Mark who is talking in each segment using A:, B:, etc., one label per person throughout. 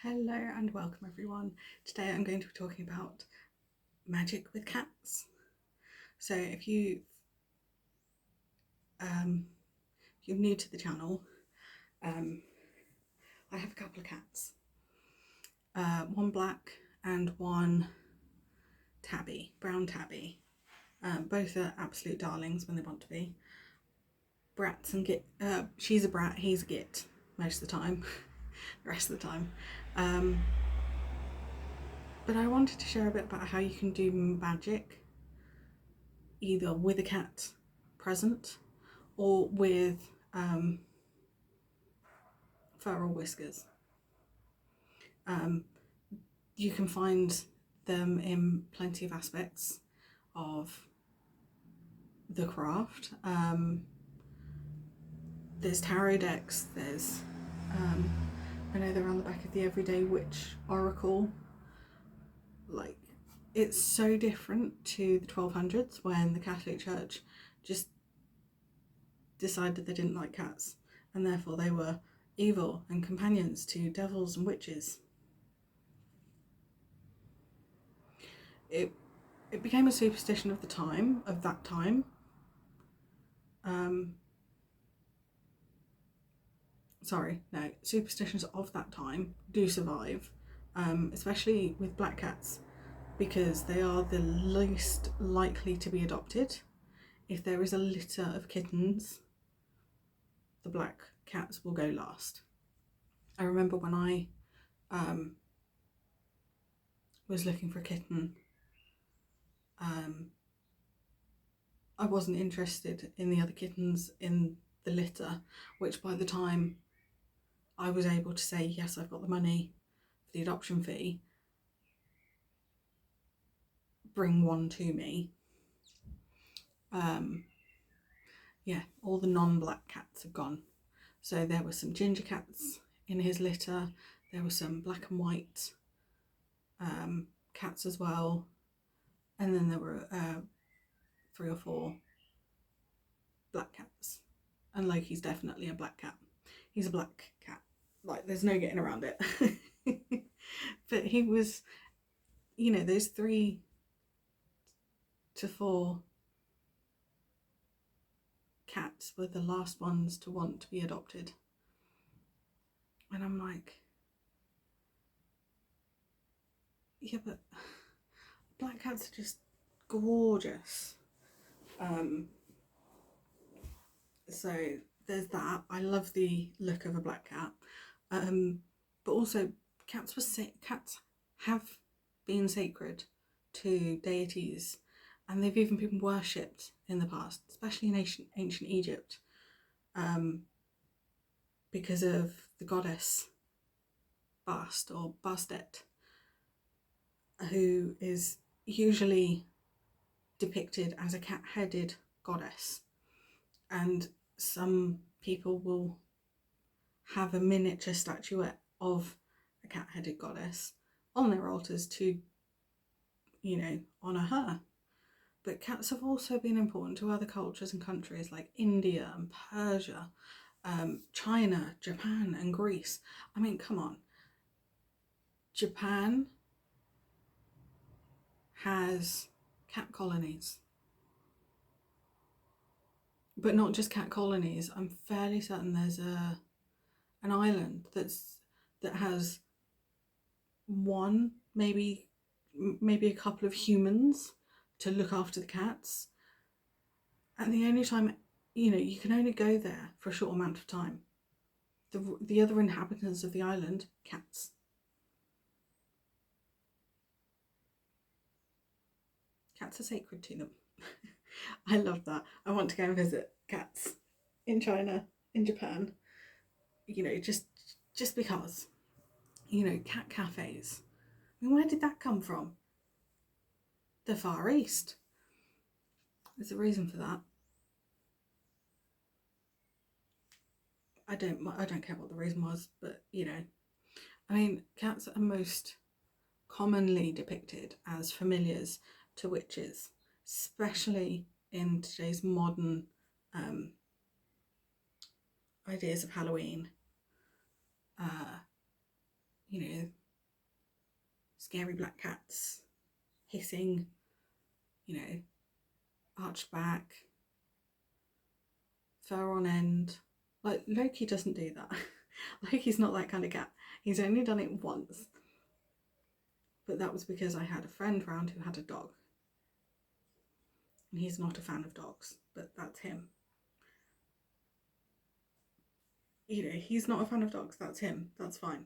A: Hello and welcome everyone. Today I'm going to be talking about magic with cats. So if you're new to the channel, I have a couple of cats. One black and one tabby, brown tabby. Both are absolute darlings when they want to be. Brats and git. She's a brat, he's a git most of the time. The rest of the time. But I wanted to share a bit about how you can do magic either with a cat present or with fur or whiskers. You can find them in plenty of aspects of the craft. There's tarot decks, there's I know they're on the back of the Everyday Witch Oracle. Like, it's so different to the 1200s when the Catholic Church just decided they didn't like cats and therefore they were evil and companions to devils and witches. It became a superstition of that time. Superstitions of that time do survive, especially with black cats, because they are the least likely to be adopted. If there is a litter of kittens, the black cats will go last. I remember when I was looking for a kitten, I wasn't interested in the other kittens in the litter, which by the time I was able to say, yes, I've got the money for the adoption fee, bring one to me. All the non-black cats have gone. So there were some ginger cats in his litter. There were some black and white cats as well. And then there were 3 or 4 black cats. And Loki's definitely a black cat. He's a black cat. Like, there's no getting around it. But he was, those 3 to 4 cats were the last ones to want to be adopted. And I'm like, yeah, but black cats are just gorgeous. So there's that. I love the look of a black cat. But also cats have been sacred to deities, and they've even been worshipped in the past, especially in ancient Egypt, because of the goddess Bast or Bastet, who is usually depicted as a cat-headed goddess, and some people will have a miniature statuette of a cat-headed goddess on their altars to, honour her. But cats have also been important to other cultures and countries like India and Persia, China, Japan and Greece. I mean, come on. Japan has cat colonies. But not just cat colonies. I'm fairly certain there's an island that has one, maybe a couple of humans to look after the cats. And the only time, you can only go there for a short amount of time. The other inhabitants of the island, cats. Cats are sacred to them. I love that. I want to go and visit cats in China, in Japan. Just because. Cat cafes. I mean, where did that come from? The Far East. There's a reason for that. I don't care what the reason was, but I mean, cats are most commonly depicted as familiars to witches, especially in today's modern ideas of Halloween. scary black cats, hissing, you know, arched back, fur on end. Like, Loki doesn't do that. Loki's not that kind of cat. He's only done it once. But that was because I had a friend round who had a dog. And he's not a fan of dogs, but that's him. You know, he's not a fan of dogs, that's him, that's fine.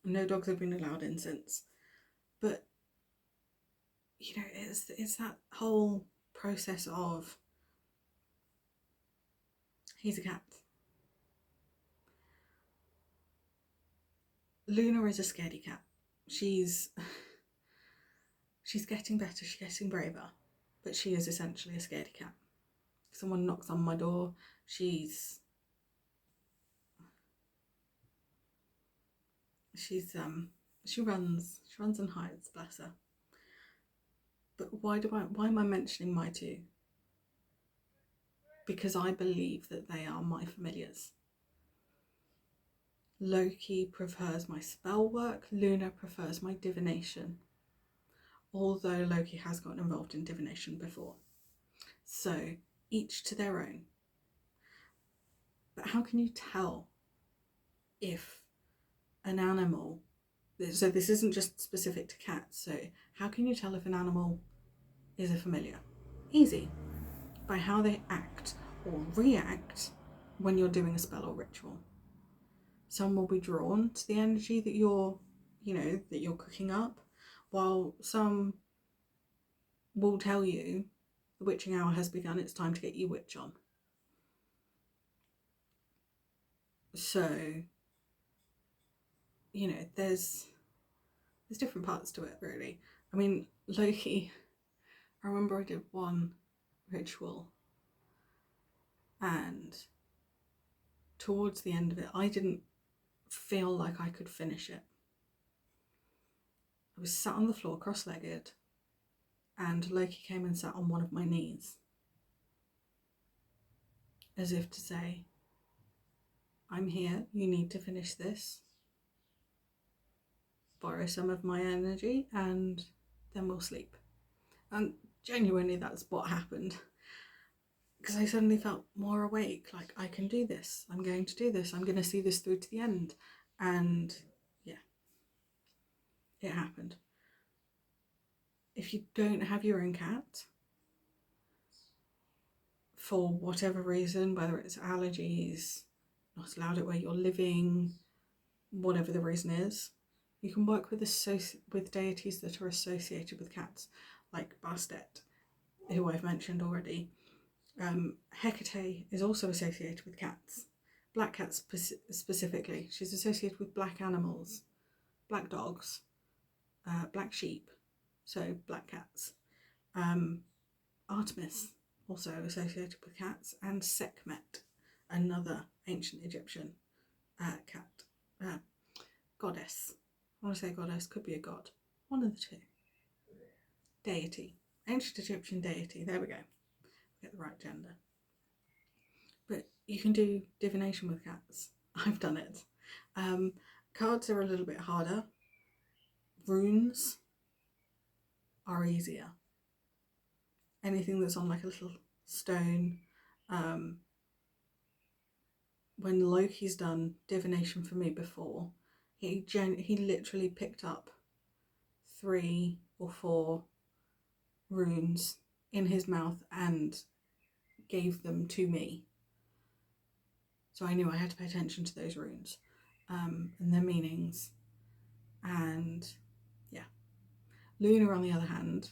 A: No dogs have been allowed in since. But, you know, it's that whole process of, he's a cat. Luna is a scaredy cat. She's getting better, she's getting braver, but she is essentially a scaredy cat. If someone knocks on my door, she runs and hides, bless her. But why am I mentioning my two? Because I believe that they are my familiars. Loki prefers my spell work, Luna prefers my divination. Although Loki has gotten involved in divination before. So, each to their own. But how can you tell if an animal, so this isn't just specific to cats, so how can you tell if an animal is a familiar? Easy. By how they act or react when you're doing a spell or ritual. Some will be drawn to the energy that you're cooking up, while some will tell you the witching hour has begun, it's time to get your witch on. So, you know, there's different parts to it, really. I mean, Loki, I remember I did one ritual and towards the end of it, I didn't feel like I could finish it. I was sat on the floor cross-legged and Loki came and sat on one of my knees as if to say, I'm here, you need to finish this, borrow some of my energy and then we'll sleep. And genuinely that's what happened, because I suddenly felt more awake, like I can do this, I'm going to do this, I'm going to see this through to the end. And yeah, it happened. If you don't have your own cat, for whatever reason, whether it's allergies, not allowed it where you're living, whatever the reason is, you can work with deities that are associated with cats, like Bastet, who I've mentioned already. Hecate is also associated with cats, black cats specifically. She's associated with black animals, black dogs, black sheep, so black cats. Artemis, also associated with cats, and Sekhmet, another ancient Egyptian cat, goddess. I want to say goddess, could be a god, one of the two. Deity, ancient Egyptian deity, there we go, get the right gender. But you can do divination with cats. I've done it. Cards are a little bit harder. Runes are easier. Anything that's on like a little stone. When Loki's done divination for me before, he literally picked up 3 or 4 runes in his mouth and gave them to me. So I knew I had to pay attention to those runes and their meanings. And yeah. Luna, on the other hand,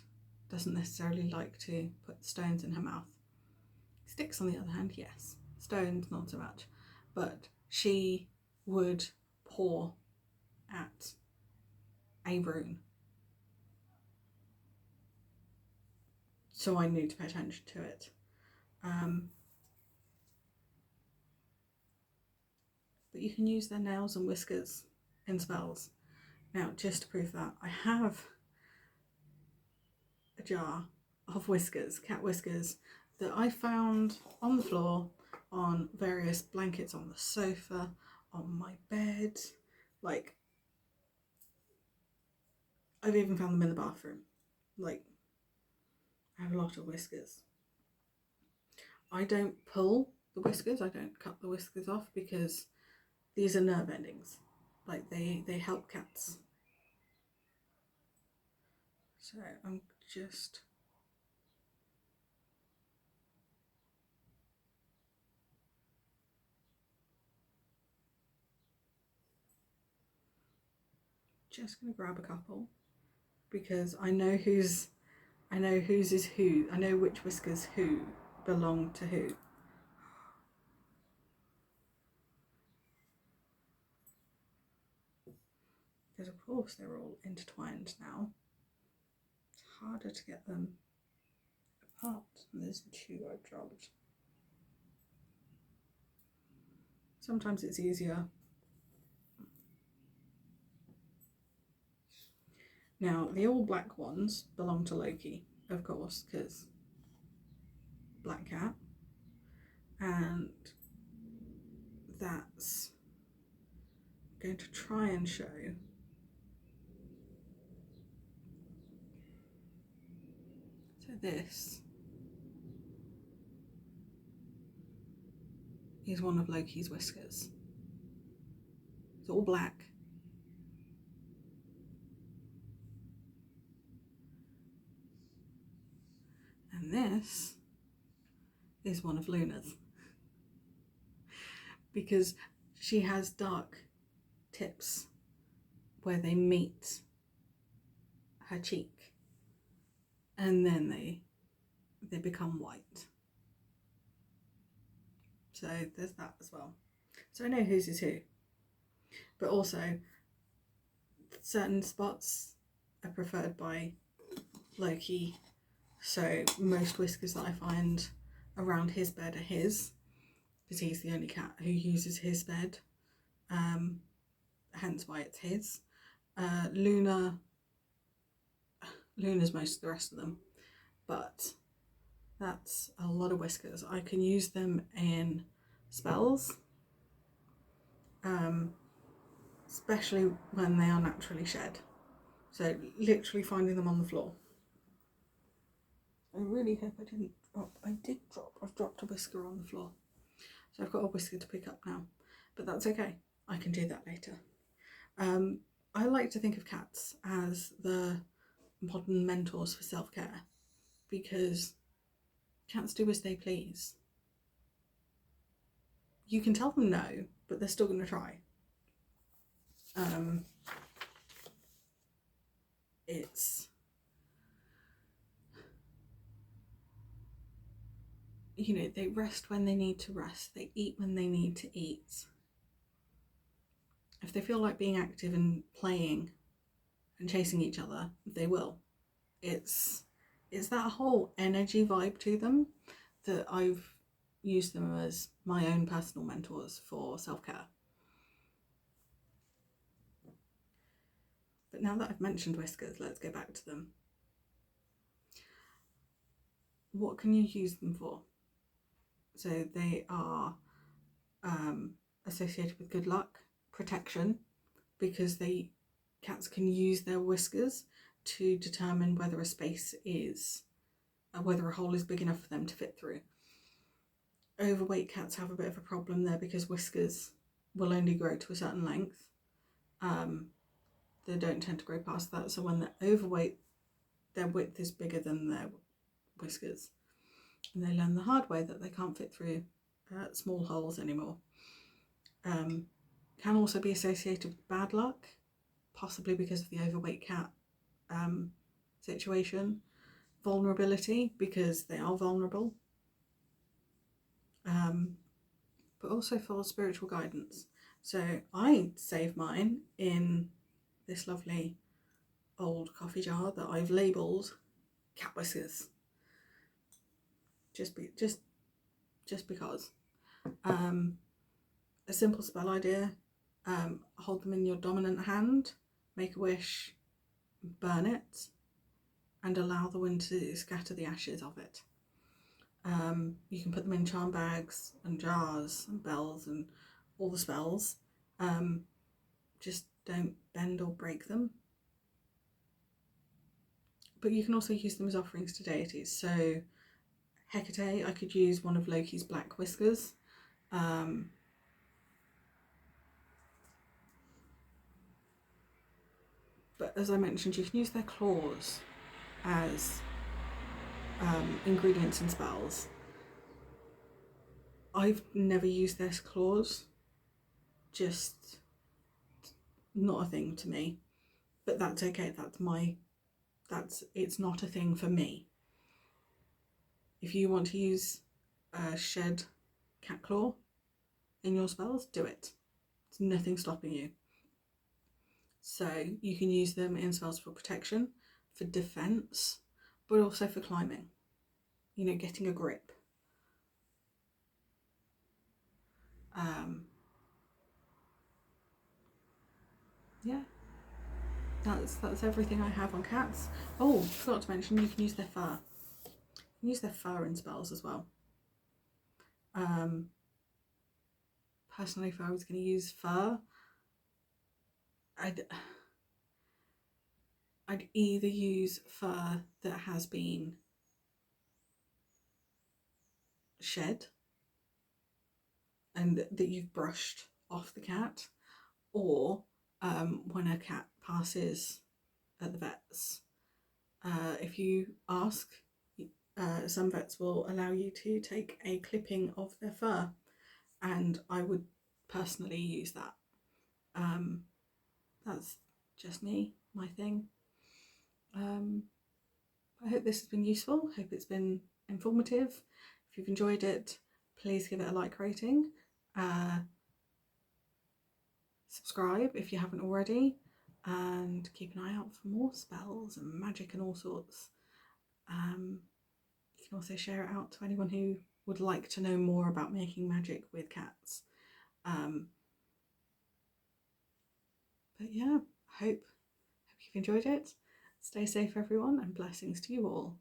A: doesn't necessarily like to put stones in her mouth. Sticks, on the other hand, yes. Stones, not so much. But she would paw at a rune. So I knew to pay attention to it. But you can use their nails and whiskers in spells. Now, just to prove that, I have a jar of whiskers, cat whiskers, that I found on the floor, on various blankets on the sofa, on my bed. Like, I've even found them in the bathroom. Like, I have a lot of whiskers. I don't pull the whiskers, I don't cut the whiskers off, because these are nerve endings. Like, they help cats. So I'm just going to grab a couple, because I know whose is who. I know which whiskers who belong to who. Because of course they're all intertwined now. It's harder to get them apart. And there's 2 I've dropped. Sometimes it's easier. Now, the all black ones belong to Loki, of course, because black cat. And that's going to try and show. So this is one of Loki's whiskers. It's all black. And this is one of Luna's. Because she has dark tips where they meet her cheek. And then they become white. So there's that as well. So I know whose is who. But also, certain spots are preferred by Loki. So most whiskers that I find around his bed are his, because he's the only cat who uses his bed. Hence why it's his. Luna's most of the rest of them. But that's a lot of whiskers. I can use them in spells, especially when they are naturally shed. So literally finding them on the floor. I really hope I didn't drop. I did drop. I've dropped a whisker on the floor. So I've got a whisker to pick up now. But that's okay. I can do that later. I like to think of cats as the modern mentors for self-care, because cats do as they please. You can tell them no, but they're still going to try. It's, you know, they rest when they need to rest. They eat when they need to eat. If they feel like being active and playing and chasing each other, they will. It's that whole energy vibe to them that I've used them as my own personal mentors for self-care. But now that I've mentioned whiskers, let's go back to them. What can you use them for? So they are associated with good luck, protection, because cats can use their whiskers to determine whether a space is, whether a hole is big enough for them to fit through. Overweight cats have a bit of a problem there, because whiskers will only grow to a certain length. They don't tend to grow past that, so when they're overweight, their width is bigger than their whiskers. And they learn the hard way that they can't fit through small holes anymore. Can also be associated with bad luck, possibly because of the overweight cat situation. Vulnerability, because they are vulnerable. But also for spiritual guidance. So I save mine in this lovely old coffee jar that I've labelled cat whiskers. Just because. A simple spell idea: hold them in your dominant hand, make a wish, burn it, and allow the wind to scatter the ashes of it. You can put them in charm bags and jars and bells and all the spells. Just don't bend or break them. but you can also use them as offerings to deities. So Hecate, I could use one of Loki's black whiskers. But as I mentioned, you can use their claws as ingredients in spells. I've never used their claws, just not a thing to me. But that's okay, it's not a thing for me. If you want to use a shed cat claw in your spells, do it. There's nothing stopping you. So you can use them in spells for protection, for defense, but also for climbing. You know, getting a grip. Yeah, that's everything I have on cats. Oh, forgot to mention, you can use their fur. You can use their fur in spells as well. Personally, if I was going to use fur, I'd either use fur that has been shed and that you've brushed off the cat, or when a cat passes at the vets. If you ask, some vets will allow you to take a clipping of their fur, and I would personally use that. That's just me, my thing. I hope this has been useful. Hope it's been informative. If you've enjoyed it, please give it a like rating. Subscribe if you haven't already, and keep an eye out for more spells and magic and all sorts. You can also share it out to anyone who would like to know more about making magic with cats. But yeah, hope you've enjoyed it. Stay safe, everyone, and blessings to you all.